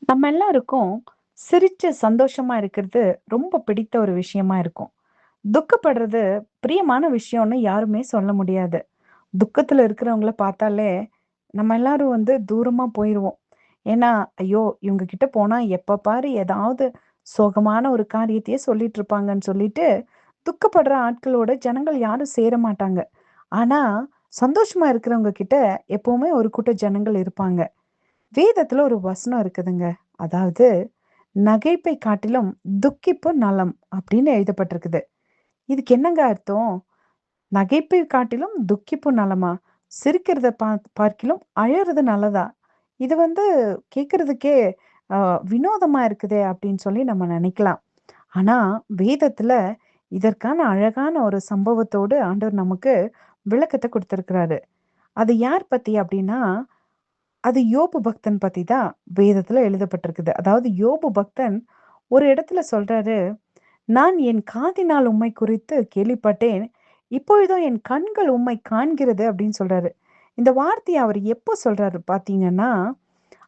நம்ம எல்லாருக்கும் சிரிச்சு சந்தோஷமா இருக்கிறது ரொம்ப பிடித்த ஒரு விஷயமா இருக்கும். துக்கப்படுறது பிரியமான விஷயம்னு யாருமே சொல்ல முடியாது. துக்கத்துல இருக்கிறவங்கள பார்த்தாலே நம்ம எல்லாரும் தூரமா போயிருவோம். ஏன்னா, ஐயோ! இவங்க கிட்ட போனா எப்ப பாரு ஏதாவது சோகமான ஒரு காரியத்தையே சொல்லிட்டு இருப்பாங்கன்னு சொல்லிட்டு, துக்கப்படுற ஆட்களோட ஜனங்கள் யாரும் சேர மாட்டாங்க. ஆனா, சந்தோஷமா இருக்கிறவங்க கிட்ட எப்பவுமே ஒரு கூட்ட ஜனங்கள் இருப்பாங்க. வேதத்துல ஒரு வசனம் இருக்குதுங்க. அதாவது, "நகைப்பை காட்டிலும் துக்கிப்பு நலம்" அப்படின்னு எழுதப்பட்டிருக்குது. இதுக்கு என்னங்க அர்த்தம்? நகைப்பை காட்டிலும் துக்கிப்பு நலமா? சிரிக்கிறத பார்க்கிலும் அழறது நல்லதா? இது கேட்கறதுக்கே அ வினோதமா இருக்குதே அப்படின்னு சொல்லி நம்ம நினைக்கலாம். ஆனா, வேதத்துல இதற்கான அழகான ஒரு சம்பவத்தோடு ஆண்டவர் நமக்கு விளக்கத்த குடுத்திருக்கிறாரு. அது யார் பத்தி அப்படின்னா, அது யோபு பக்தன் பத்தி தான் வேதத்துல எழுதப்பட்டிருக்குது. அதாவது யோபு பக்தன் ஒரு இடத்துல சொல்றாரு, "நான் என் காதினால் உம்மை குறித்து கேள்விப்பட்டேன். இப்பொழுதோ என் கண்கள் உம்மை காண்கிறது" அப்படின்னு சொல்றாரு. இந்த வார்த்தைய அவர் எப்போ சொல்றாரு பார்த்தீங்கன்னா,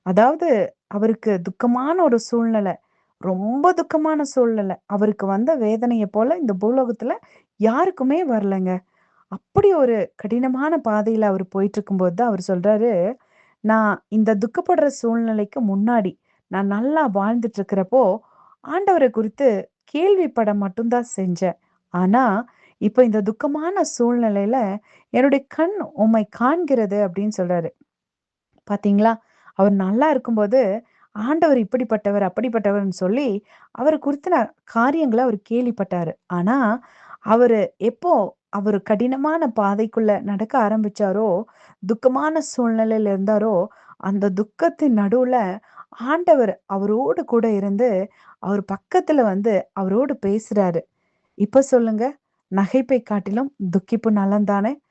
அதாவது அவருக்கு துக்கமான ஒரு சூழ்நிலை. ரொம்ப துக்கமான சூழ்நிலை. அவருக்கு வந்த வேதனைய போல இந்த பூலோகத்துல யாருக்குமே வரலங்க. அப்படி ஒரு கடினமான பாதையில அவரு போயிட்டுருக்கும்போது தான் அவரு சொல்றாரு, "நான் இந்த துக்கப்படுற சூழ்நிலைக்கு முன்னாடி, நான் நல்லா வாழ்ந்துட்டு இருக்கிறப்போ, ஆண்டவர குறித்து கேள்விப்பட மட்டும் தான் செஞ்சேன். ஆனா, இப்ப இந்த துக்கமான சூழ்நிலையில என்னுடைய கண் உம்மை காண்கிறது" அப்படின்னு சொல்றாரு. பாத்தீங்களா? அவர் நல்லா இருக்கும்போது, ஆண்டவர் இப்படிப்பட்டவர், அப்படிப்பட்டவர்ன்னு சொல்லி, அவர குறித்துன காரியங்கள அவரு கேள்விப்பட்டாரு. ஆனா, அவரு எப்போ அவரு கடினமான பாதைக்குள்ள நடக்க ஆரம்பிச்சாரோ, துக்கமான சூழ்நிலையில இருந்தாரோ, அந்த துக்கத்தின் நடுவுல ஆண்டவர் அவரோடு கூட இருந்து, அவர் பக்கத்துல அவரோடு பேசுறாரு. இப்ப சொல்லுங்க, நகைப்பை காட்டிலும் துக்கிப்பு நலம் தானே?